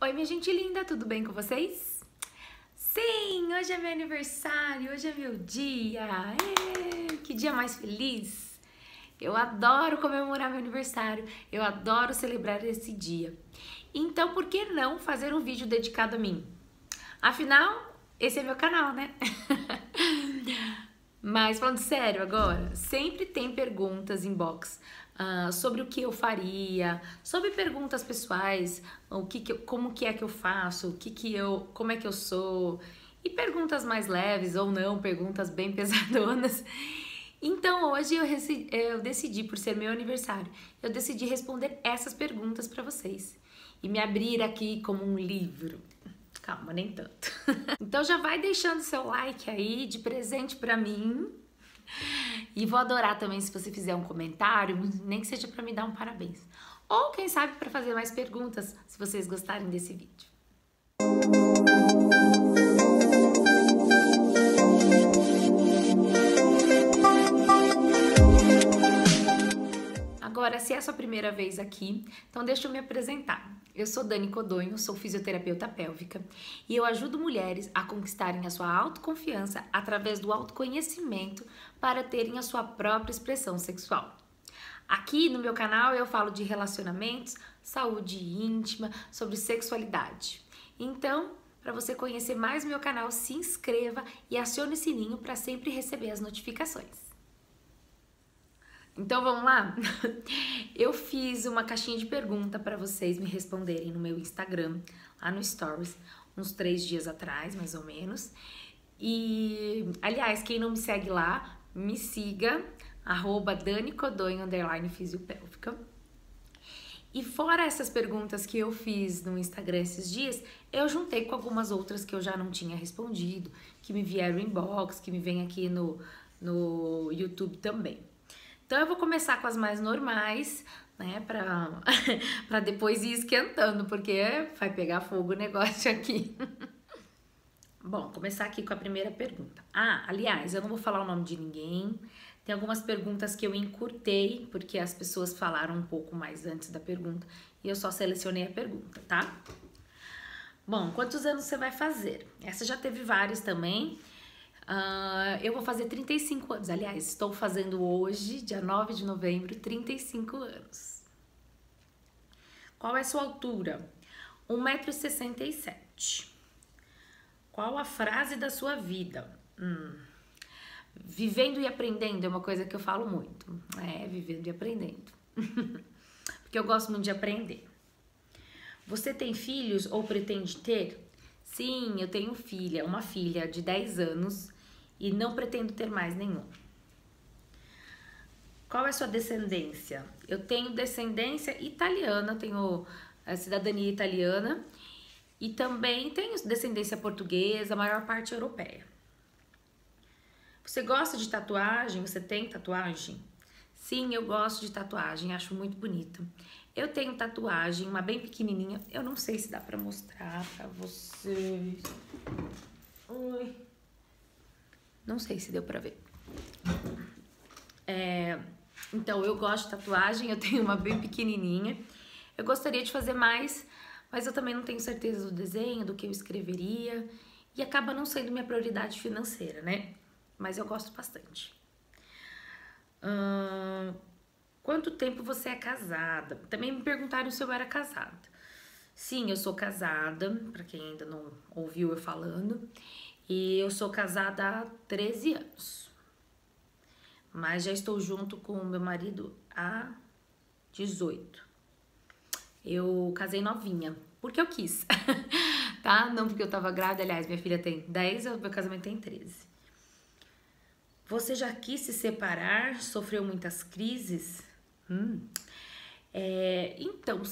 Oi, minha gente linda, tudo bem com vocês? Sim, hoje é meu aniversário, hoje é meu dia. Que dia mais feliz! Eu adoro comemorar meu aniversário, eu adoro celebrar esse dia. Então, por que não fazer um vídeo dedicado a mim? Afinal, esse é meu canal, né? Mas falando sério agora, sempre tem perguntas inbox sobre o que eu faria, sobre perguntas pessoais, como que é que eu faço, como é que eu sou, e perguntas mais leves ou não, perguntas bem pesadonas. Então hoje eu decidi, por ser meu aniversário, eu decidi responder essas perguntas para vocês e me abrir aqui como um livro. Calma, nem tanto. Então já vai deixando seu like aí de presente pra mim. E vou adorar também se você fizer um comentário, nem que seja pra me dar um parabéns. Ou quem sabe pra fazer mais perguntas, se vocês gostarem desse vídeo. Agora, se é a sua primeira vez aqui, então deixa eu me apresentar. Eu sou Dani Codonho, sou fisioterapeuta pélvica e eu ajudo mulheres a conquistarem a sua autoconfiança através do autoconhecimento para terem a sua própria expressão sexual. Aqui no meu canal eu falo de relacionamentos, saúde íntima, sobre sexualidade. Então, para você conhecer mais o meu canal, se inscreva e acione o sininho para sempre receber as notificações. Então vamos lá? Eu fiz uma caixinha de pergunta para vocês me responderem no meu Instagram, lá no Stories, uns 3 dias atrás, mais ou menos. E, aliás, quem não me segue lá, me siga, @DaniCodonho_fisiopélvica. E fora essas perguntas que eu fiz no Instagram esses dias, eu juntei com algumas outras que eu já não tinha respondido, que me vieram inbox, que me vem aqui no YouTube também. Então eu vou começar com as mais normais, né, pra depois ir esquentando, porque vai pegar fogo o negócio aqui. Bom, começar aqui com a primeira pergunta. Aliás, eu não vou falar o nome de ninguém. Tem algumas perguntas que eu encurtei, porque as pessoas falaram um pouco mais antes da pergunta, e eu só selecionei a pergunta, tá? Bom, quantos anos você vai fazer? Essa já teve vários também. Eu vou fazer 35 anos. Aliás, estou fazendo hoje, dia 9 de novembro, 35 anos. Qual é a sua altura? 1,67 m. Qual a frase da sua vida? Vivendo e aprendendo é uma coisa que eu falo muito. Vivendo e aprendendo. Porque eu gosto muito de aprender. Você tem filhos ou pretende ter? Sim, eu tenho uma filha de 10 anos e não pretendo ter mais nenhum. Qual é a sua descendência? Eu tenho descendência italiana, tenho a cidadania italiana e também tenho descendência portuguesa, a maior parte europeia. Você gosta de tatuagem? Você tem tatuagem? Sim, eu gosto de tatuagem, acho muito bonito. Eu tenho tatuagem, uma bem pequenininha, eu não sei se dá pra mostrar pra vocês. Oi. Não sei se deu pra ver. Então, eu gosto de tatuagem, eu tenho uma bem pequenininha. Eu gostaria de fazer mais, mas eu também não tenho certeza do desenho, do que eu escreveria. E acaba não sendo minha prioridade financeira, né? Mas eu gosto bastante. Quanto tempo você é casada? Também me perguntaram se eu era casada. Sim, eu sou casada, pra quem ainda não ouviu eu falando. E eu sou casada há 13 anos. Mas já estou junto com o meu marido há 18. Eu casei novinha, porque eu quis, tá? Não porque eu tava grávida, aliás, minha filha tem 10, o meu casamento tem 13. Você já quis se separar? Sofreu muitas crises? Então,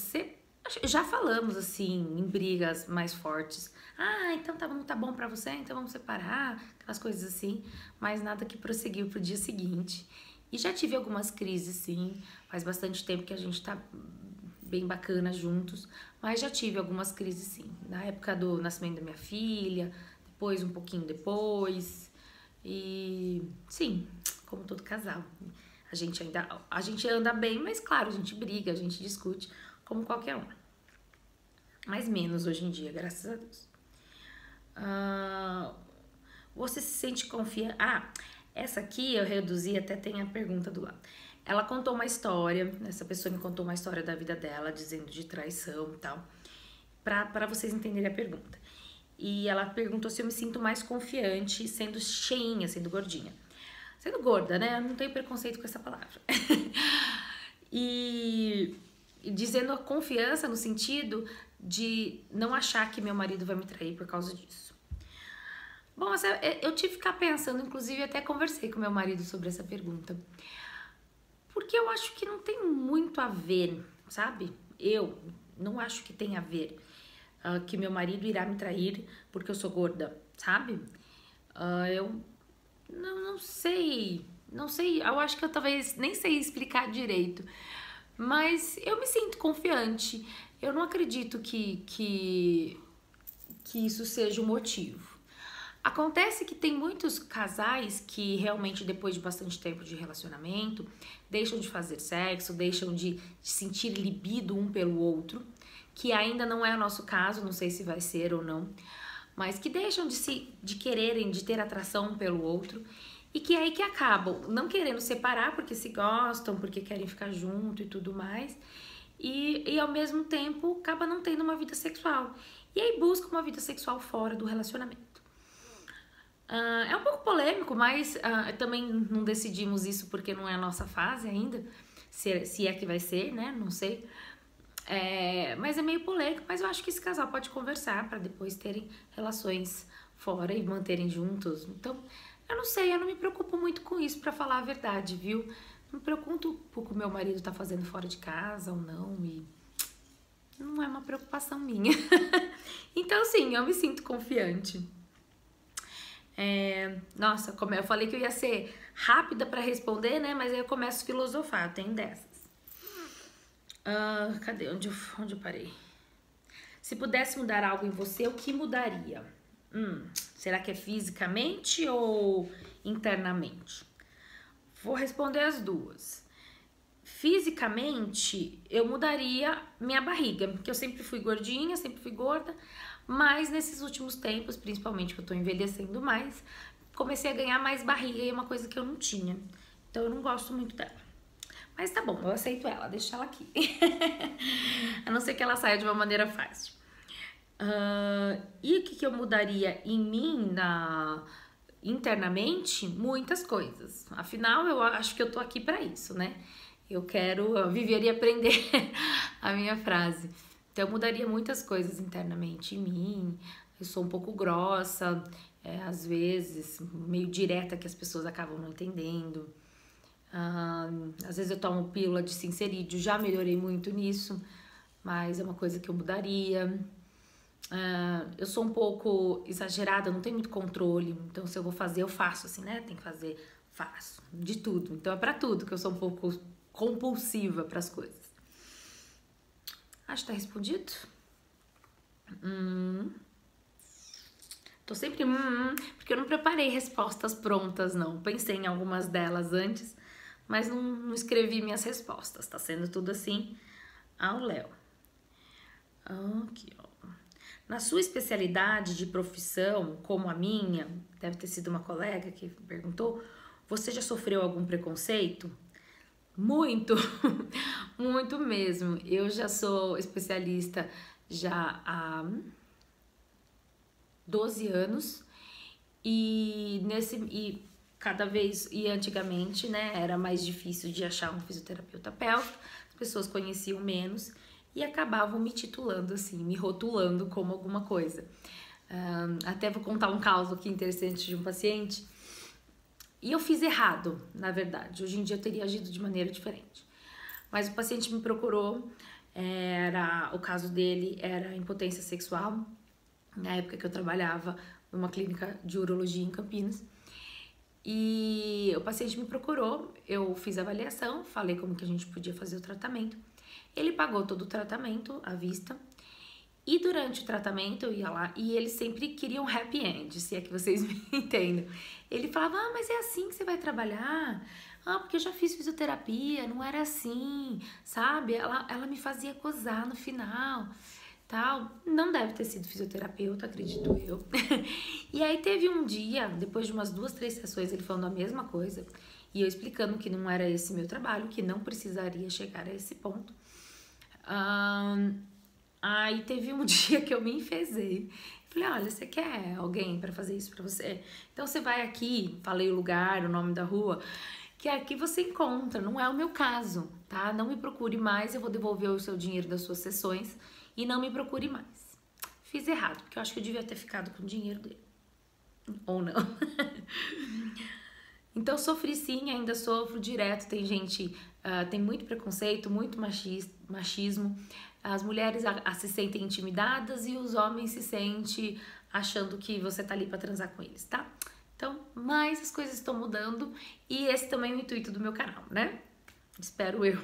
já falamos assim, em brigas mais fortes. Então tá bom pra você, então vamos separar, aquelas coisas assim, mas nada que prosseguiu pro dia seguinte. E já tive algumas crises, sim, faz bastante tempo que a gente tá bem bacana juntos, mas já tive algumas crises, sim, na época do nascimento da minha filha, depois, um pouquinho depois, e sim, como todo casal. A gente anda bem, mas claro, a gente briga, a gente discute, como qualquer um. Mas menos hoje em dia, graças a Deus. Você se sente confiante? Essa aqui eu reduzi, até tem a pergunta do lado. Ela contou uma história, essa pessoa me contou uma história da vida dela, dizendo de traição e tal, pra vocês entenderem a pergunta. E ela perguntou se eu me sinto mais confiante sendo cheinha, sendo gordinha. Sendo gorda, né? Eu não tenho preconceito com essa palavra. e dizendo a confiança no sentido de não achar que meu marido vai me trair por causa disso. Bom, eu tive que ficar pensando, inclusive até conversei com meu marido sobre essa pergunta. Porque eu acho que não tem muito a ver, sabe? Eu não acho que tem a ver que meu marido irá me trair porque eu sou gorda, sabe? Eu não sei, eu acho que eu talvez nem sei explicar direito, mas eu me sinto confiante. Eu não acredito que isso seja o motivo. Acontece que tem muitos casais que realmente depois de bastante tempo de relacionamento deixam de fazer sexo, deixam de sentir libido um pelo outro, que ainda não é o nosso caso, não sei se vai ser ou não, mas que deixam de quererem, de ter atração um pelo outro e que é aí que acabam não querendo separar porque se gostam, porque querem ficar junto e tudo mais e ao mesmo tempo acaba não tendo uma vida sexual e aí busca uma vida sexual fora do relacionamento. É um pouco polêmico, mas também não decidimos isso porque não é a nossa fase ainda, se é que vai ser, né? Não sei. Mas é meio polêmico, mas eu acho que esse casal pode conversar para depois terem relações fora e manterem juntos. Então, eu não sei, eu não me preocupo muito com isso, para falar a verdade, viu? Não me preocupo com o que o meu marido tá fazendo fora de casa ou não, e não é uma preocupação minha. Então, sim, eu me sinto confiante. Nossa, como eu falei que eu ia ser rápida para responder, né? Mas aí eu começo a filosofar, tem dessas. Cadê? Onde eu parei? Se pudesse mudar algo em você, o que mudaria? Será que é fisicamente ou internamente? Vou responder as duas. Fisicamente, eu mudaria minha barriga, porque eu sempre fui gordinha, sempre fui gorda, mas nesses últimos tempos, principalmente que eu tô envelhecendo mais, comecei a ganhar mais barriga e é uma coisa que eu não tinha. Então eu não gosto muito dela. Mas tá bom, eu aceito ela, deixa ela aqui. A não ser que ela saia de uma maneira fácil. E o que eu mudaria em mim internamente? Muitas coisas. Afinal, eu acho que eu tô aqui pra isso, né? Eu quero viver e aprender a minha frase. Então, eu mudaria muitas coisas internamente em mim. Eu sou um pouco grossa, às vezes, meio direta, que as pessoas acabam não entendendo. Às vezes eu tomo pílula de sincerídeo, já melhorei muito nisso, mas é uma coisa que eu mudaria. Eu sou um pouco exagerada, não tenho muito controle, então se eu vou fazer, eu faço assim, né? Tem que fazer, faço, de tudo. Então é pra tudo que eu sou um pouco compulsiva pras coisas. Acho que tá respondido. Tô sempre porque eu não preparei respostas prontas, não. Pensei em algumas delas antes, mas não escrevi minhas respostas. Tá sendo tudo assim ao léu. Aqui, ó. Na sua especialidade de profissão, como a minha, deve ter sido uma colega que perguntou, você já sofreu algum preconceito? Muito, muito mesmo. Eu já sou especialista já há 12 anos e cada vez, e antigamente, né, era mais difícil de achar um fisioterapeuta pélvico, as pessoas conheciam menos e acabavam me titulando assim, me rotulando como alguma coisa. Até vou contar um caso aqui interessante de um paciente. E eu fiz errado, na verdade. Hoje em dia eu teria agido de maneira diferente. Mas o paciente me procurou, o caso dele era impotência sexual, na época que eu trabalhava numa clínica de urologia em Campinas. E o paciente me procurou, eu fiz a avaliação, falei como que a gente podia fazer o tratamento. Ele pagou todo o tratamento à vista. E durante o tratamento eu ia lá e eles sempre queriam um happy end, se é que vocês me entendem. Ele falava, mas é assim que você vai trabalhar? Porque eu já fiz fisioterapia, não era assim, sabe? Ela me fazia gozar no final. tal. Não deve ter sido fisioterapeuta, acredito eu. E aí teve um dia, depois de umas 2, 3 sessões, ele falando a mesma coisa, e eu explicando que não era esse meu trabalho, que não precisaria chegar a esse ponto. Aí teve um dia que eu me enfezei. Falei, olha, você quer alguém pra fazer isso pra você? Então você vai aqui, falei o lugar, o nome da rua, que aqui você encontra, não é o meu caso, tá? Não me procure mais, eu vou devolver o seu dinheiro das suas sessões e não me procure mais. Fiz errado, porque eu acho que eu devia ter ficado com o dinheiro dele. Ou não. Então sofri sim, ainda sofro direto, tem gente, tem muito preconceito, muito machismo, as mulheres se sentem intimidadas e os homens se sentem achando que você tá ali pra transar com eles, tá? Então, mas as coisas estão mudando e esse também é o intuito do meu canal, né? Espero eu.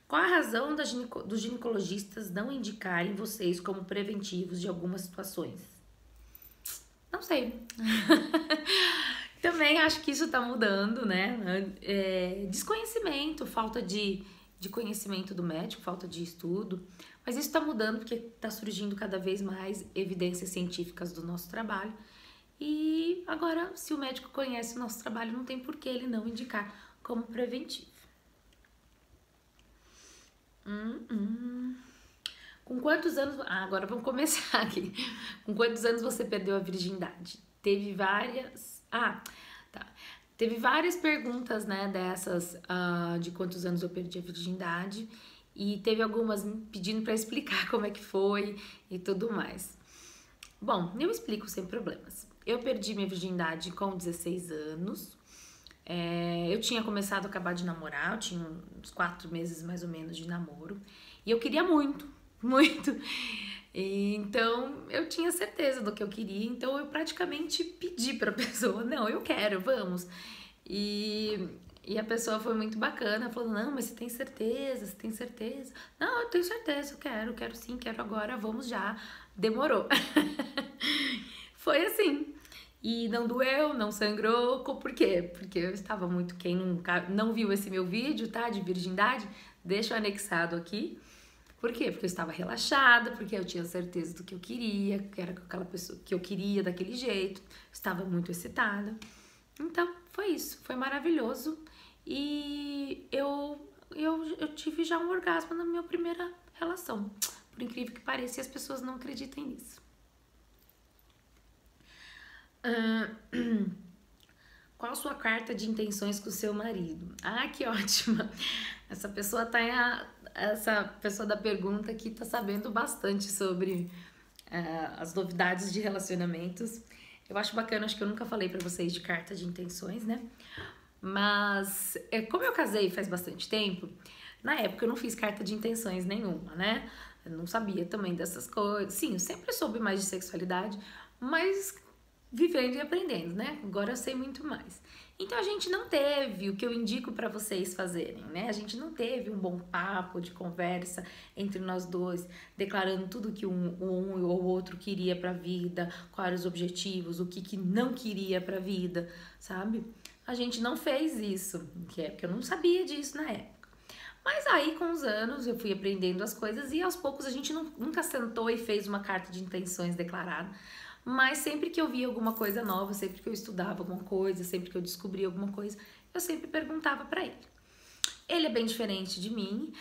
Qual a razão dos ginecologistas não indicarem vocês como preventivos de algumas situações? Não sei. Também acho que isso tá mudando, né? Desconhecimento, falta de conhecimento do médico, falta de estudo. Mas isso tá mudando porque tá surgindo cada vez mais evidências científicas do nosso trabalho. E agora, se o médico conhece o nosso trabalho, não tem por que ele não indicar como preventivo. Com quantos anos... agora vamos começar aqui. Com quantos anos você perdeu a virgindade? Teve várias... Teve várias perguntas, né, dessas, de quantos anos eu perdi a virgindade. E teve algumas me pedindo pra explicar como é que foi e tudo mais. Bom, eu explico sem problemas. Eu perdi minha virgindade com 16 anos. Eu tinha começado a acabar de namorar, eu tinha uns 4 meses mais ou menos de namoro. E eu queria muito, muito. Então, eu tinha certeza do que eu queria, então eu praticamente pedi pra pessoa, não, eu quero, vamos. E a pessoa foi muito bacana, falou, não, mas você tem certeza, você tem certeza? Não, eu tenho certeza, eu quero sim, quero agora, vamos já. Demorou. Foi assim. E não doeu, não sangrou, por quê? Porque eu estava muito, quem nunca não viu esse meu vídeo, tá, de virgindade, deixa eu anexado aqui. Por quê? Porque eu estava relaxada, porque eu tinha certeza do que eu queria, que era aquela pessoa que eu queria daquele jeito, estava muito excitada. Então, foi isso, foi maravilhoso. E eu tive já um orgasmo na minha primeira relação. Por incrível que pareça, e as pessoas não acreditem nisso. Qual sua carta de intenções com o seu marido? Que ótima! Essa pessoa da pergunta aqui tá sabendo bastante sobre as novidades de relacionamentos. Eu acho bacana, acho que eu nunca falei pra vocês de carta de intenções, né? Mas como eu casei faz bastante tempo, na época eu não fiz carta de intenções nenhuma, né? Eu não sabia também dessas coisas. Sim, eu sempre soube mais de sexualidade, mas vivendo e aprendendo, né? Agora eu sei muito mais. Então a gente não teve o que eu indico pra vocês fazerem, né? A gente não teve um bom papo de conversa entre nós dois, declarando tudo que um ou outro queria pra vida, quais eram os objetivos, o que não queria pra vida, sabe? A gente não fez isso, porque eu não sabia disso na época. Mas aí, com os anos, eu fui aprendendo as coisas e aos poucos a gente nunca sentou e fez uma carta de intenções declarada. Mas sempre que eu via alguma coisa nova, sempre que eu estudava alguma coisa, sempre que eu descobria alguma coisa, eu sempre perguntava pra ele. Ele é bem diferente de mim,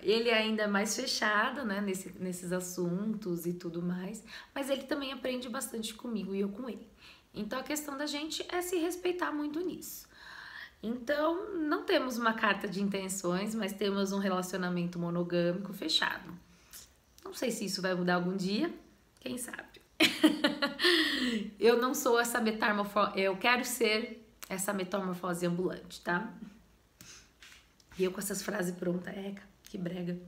ele é ainda mais fechado, né, nesses assuntos e tudo mais, mas ele também aprende bastante comigo e eu com ele. Então a questão da gente é se respeitar muito nisso. Então não temos uma carta de intenções, mas temos um relacionamento monogâmico fechado. Não sei se isso vai mudar algum dia, quem sabe. Eu não sou essa metamorfose, eu quero ser essa metamorfose ambulante, tá? E eu com essas frases prontas, que brega.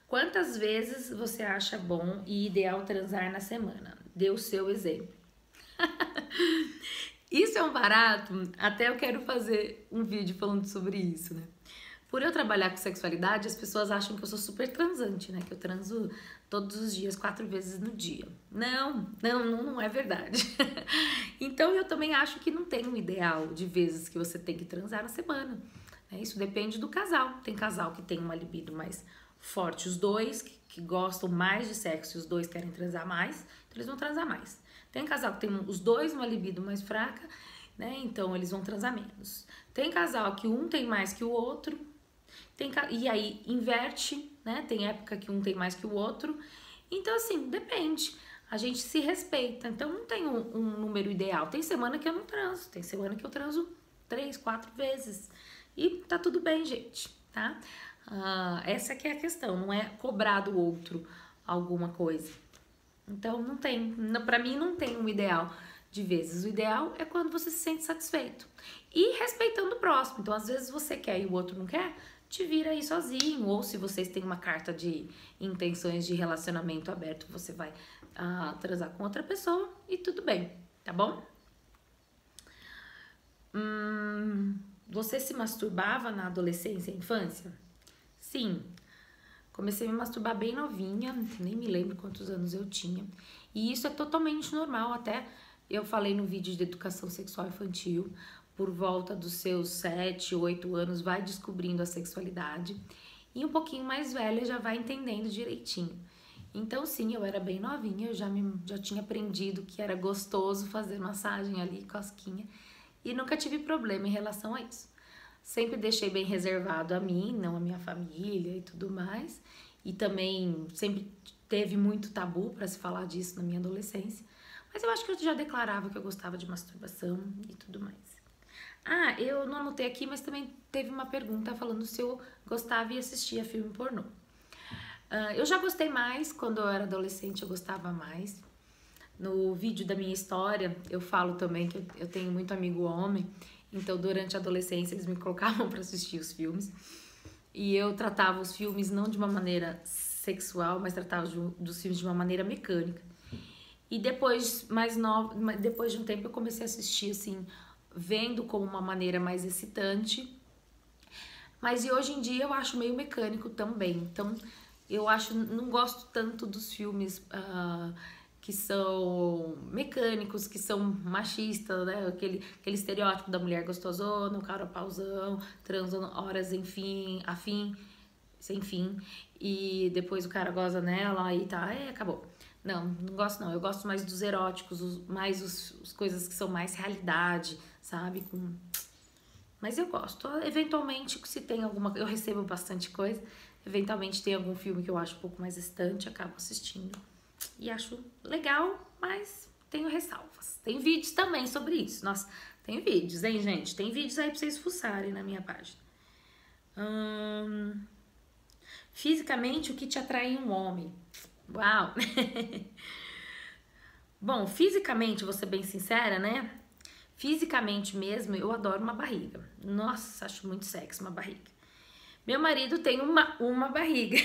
Quantas vezes você acha bom e ideal transar na semana? Dê o seu exemplo. Isso é um barato, até eu quero fazer um vídeo falando sobre isso, né? Por eu trabalhar com sexualidade, as pessoas acham que eu sou super transante, né? Que eu transo todos os dias, 4 vezes no dia. Não é verdade. Então eu também acho que não tem um ideal de vezes que você tem que transar na semana. né? Isso depende do casal. Tem casal que tem uma libido mais forte, os dois que gostam mais de sexo e os dois querem transar mais, então eles vão transar mais. Tem casal que tem os dois uma libido mais fraca, né? Então eles vão transar menos. Tem casal que um tem mais que o outro, e aí inverte, né? Tem época que um tem mais que o outro. Então, assim, depende. A gente se respeita. Então, não tem um número ideal. Tem semana que eu não transo. Tem semana que eu transo 3, 4 vezes. E tá tudo bem, gente, tá? Essa que é a questão. Não é cobrar do outro alguma coisa. Então, não tem. Pra mim, não tem um ideal de vezes. O ideal é quando você se sente satisfeito. E respeitando o próximo. Então, às vezes você quer e o outro não quer, te vira aí sozinho. Ou se vocês têm uma carta de intenções de relacionamento aberto, você vai transar com outra pessoa e tudo bem, tá bom? Você se masturbava na adolescência e infância? Sim. Comecei a me masturbar bem novinha, nem me lembro quantos anos eu tinha. E isso é totalmente normal, até eu falei no vídeo de educação sexual infantil, por volta dos seus 7, 8 anos, vai descobrindo a sexualidade. E um pouquinho mais velha já vai entendendo direitinho. Então sim, eu era bem novinha, eu já tinha aprendido que era gostoso fazer massagem ali, cosquinha. E nunca tive problema em relação a isso. Sempre deixei bem reservado a mim, não a minha família e tudo mais. E também sempre teve muito tabu para se falar disso na minha adolescência. Mas eu acho que eu já declarava que eu gostava de masturbação e tudo mais. Eu não anotei aqui, mas também teve uma pergunta falando se eu gostava e assistia filme pornô. Eu já gostei mais, quando eu era adolescente eu gostava mais. No vídeo da minha história eu falo também que eu tenho muito amigo homem, então durante a adolescência eles me colocavam para assistir os filmes. E eu tratava os filmes não de uma maneira sexual, mas tratava dos filmes de uma maneira mecânica. E depois, depois de um tempo eu comecei a assistir assim, vendo como uma maneira mais excitante. Mas e hoje em dia eu acho meio mecânico também. Então eu não gosto tanto dos filmes que são mecânicos, que são machistas, né? Aquele estereótipo da mulher gostosona, o cara pauzão, transando horas sem fim, e depois o cara goza nela e tá, acabou. Não gosto não. Eu gosto mais dos eróticos, mais as coisas que são mais realidade, sabe? Mas eu gosto. Eventualmente, se tem eu recebo bastante coisa. Eventualmente tem algum filme que eu acho um pouco mais excitante, acabo assistindo. E acho legal, mas tenho ressalvas. Tem vídeos também sobre isso. Nossa, tem vídeos, hein, gente? Tem vídeos aí pra vocês fuçarem na minha página. Fisicamente, o que te atrai em um homem? Uau! Bom, fisicamente, vou ser bem sincera, né? Fisicamente mesmo, eu adoro uma barriga. Nossa, acho muito sexy uma barriga. Meu marido tem uma barriga,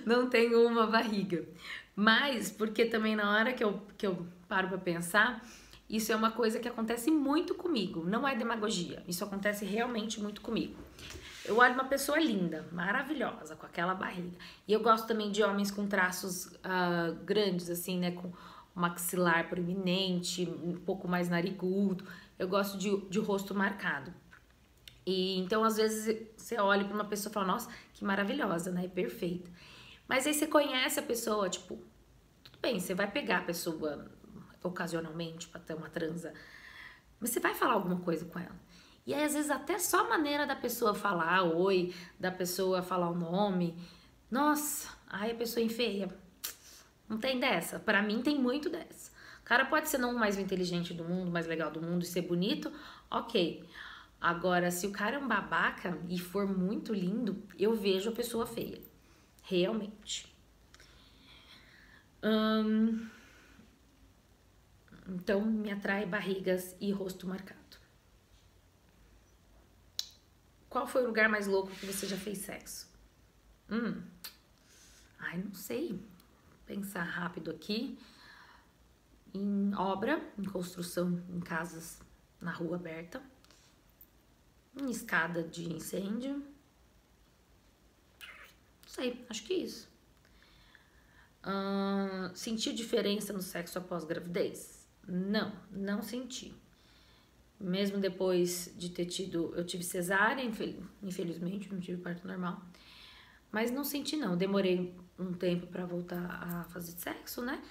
não tem uma barriga. Mas, porque também na hora que eu paro pra pensar, isso é uma coisa que acontece muito comigo, não é demagogia, isso acontece realmente muito comigo. Eu olho uma pessoa linda, maravilhosa, com aquela barriga. E eu gosto também de homens com traços grandes, assim, né, com maxilar proeminente, um pouco mais narigudo. Eu gosto de rosto marcado. E então, às vezes, você olha pra uma pessoa e fala, nossa, que maravilhosa, né? Perfeita. Mas aí você conhece a pessoa, tipo, tudo bem, você vai pegar a pessoa ocasionalmente pra ter uma transa, mas você vai falar alguma coisa com ela. E aí, às vezes, até só a maneira da pessoa falar oi, da pessoa falar o nome. Nossa, ai, a pessoa é feia. Não tem dessa. Pra mim, tem muito dessa. O cara pode ser não o mais inteligente do mundo, o mais legal do mundo e ser bonito, ok. Agora, se o cara é um babaca e for muito lindo, eu vejo a pessoa feia. Realmente. Então, me atrai barrigas e rosto marcado. Qual foi o lugar mais louco que você já fez sexo? Ai, não sei. Pensar rápido aqui. Em obra, em construção, em casas na rua aberta. Em escada de incêndio. Não sei, acho que é isso. Sentiu diferença no sexo após gravidez? Não senti. Mesmo depois de ter tido, eu tive cesárea, infelizmente, não tive parto normal. Mas não senti não, demorei um tempo pra voltar a fazer sexo, né?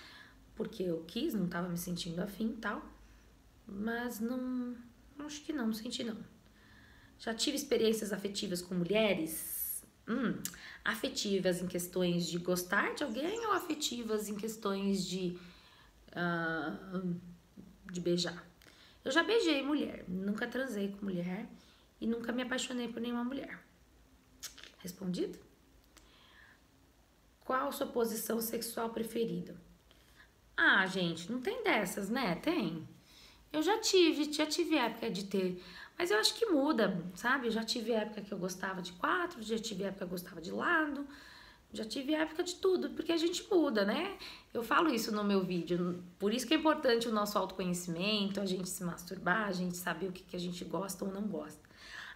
Porque eu quis, não tava me sentindo afim e tal. Mas não, acho que não senti não. Já tive experiências afetivas com mulheres? Afetivas em questões de gostar de alguém ou afetivas em questões de beijar? Eu já beijei mulher, nunca transei com mulher e nunca me apaixonei por nenhuma mulher. Respondido? Qual a sua posição sexual preferida? Ah, gente, não tem dessas, né? Tem. Eu já tive época de ter, mas eu acho que muda, sabe? Eu já tive época que eu gostava de quatro, já tive época que eu gostava de lado, já tive época de tudo, porque a gente muda, né? Eu falo isso no meu vídeo, por isso que é importante o nosso autoconhecimento, a gente se masturbar, a gente saber o que a gente gosta ou não gosta.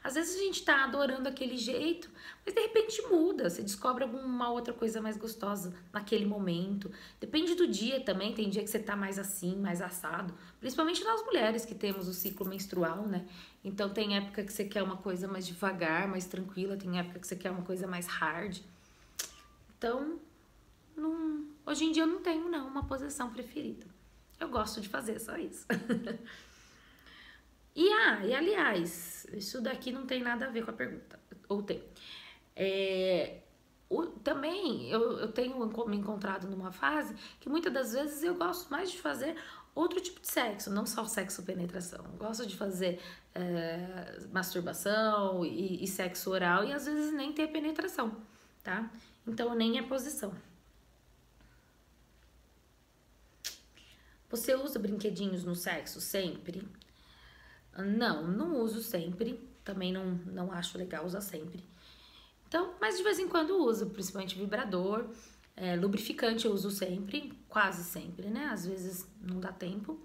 Às vezes a gente tá adorando aquele jeito, mas de repente muda, você descobre alguma outra coisa mais gostosa naquele momento. Depende do dia também, tem dia que você tá mais assim, mais assado. Principalmente nós mulheres que temos o ciclo menstrual, né? Então tem época que você quer uma coisa mais devagar, mais tranquila, tem época que você quer uma coisa mais hard. Então, hoje em dia eu não tenho não uma posição preferida. Eu gosto de fazer só isso. E aliás, isso daqui não tem nada a ver com a pergunta. Ou tem. Também eu tenho me encontrado numa fase que muitas das vezes eu gosto mais de fazer outro tipo de sexo, não só sexo penetração. Eu gosto de fazer masturbação e sexo oral e às vezes nem ter penetração, tá? Então nem é posição. Você usa brinquedinhos no sexo sempre? Não uso sempre. Também não acho legal usar sempre. Então, mas de vez em quando uso, principalmente vibrador. Lubrificante eu uso sempre, quase sempre, né? Às vezes não dá tempo.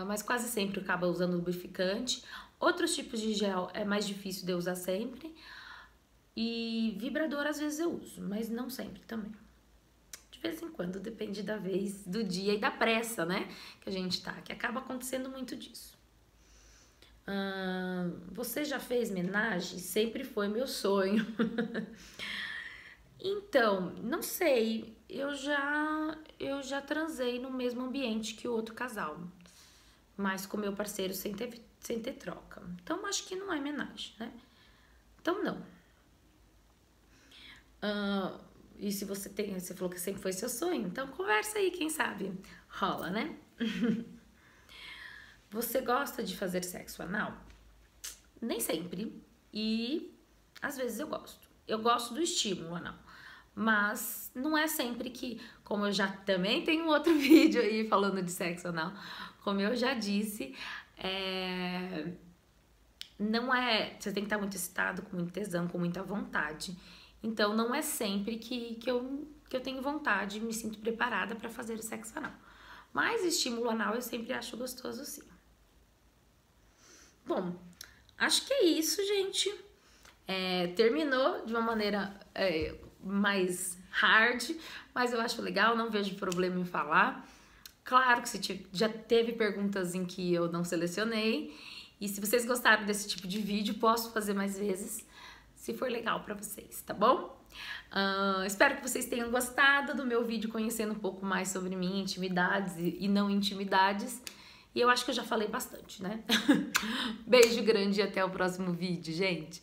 Mas quase sempre eu acabo usando lubrificante. Outros tipos de gel é mais difícil de eu usar sempre. E vibrador às vezes eu uso, mas não sempre também. De vez em quando, depende da vez, do dia e da pressa, né? Que a gente tá, que acaba acontecendo muito disso. Você já fez homenagem? Sempre foi meu sonho. Então, não sei, eu já transei no mesmo ambiente que o outro casal, mas com meu parceiro sem ter troca. Então, acho que não é homenagem, né? Então, não. E se você falou que sempre foi seu sonho, então conversa aí, quem sabe rola, né? Você gosta de fazer sexo anal? Nem sempre. E às vezes eu gosto. Eu gosto do estímulo anal. Mas não é sempre que, como eu já também tenho outro vídeo aí falando de sexo anal, como eu já disse, não é. Você tem que estar muito excitado, com muito tesão, com muita vontade. Então não é sempre que eu tenho vontade e me sinto preparada para fazer o sexo anal. Mas estímulo anal eu sempre acho gostoso, sim. Bom, acho que é isso, gente. Terminou de uma maneira mais hard, mas eu acho legal, não vejo problema em falar. Claro que já teve perguntas em que eu não selecionei. E se vocês gostaram desse tipo de vídeo, posso fazer mais vezes, se for legal pra vocês, tá bom? Espero que vocês tenham gostado do meu vídeo conhecendo um pouco mais sobre mim, intimidades e não intimidades. E eu acho que eu já falei bastante, né? Beijo grande e até o próximo vídeo, gente!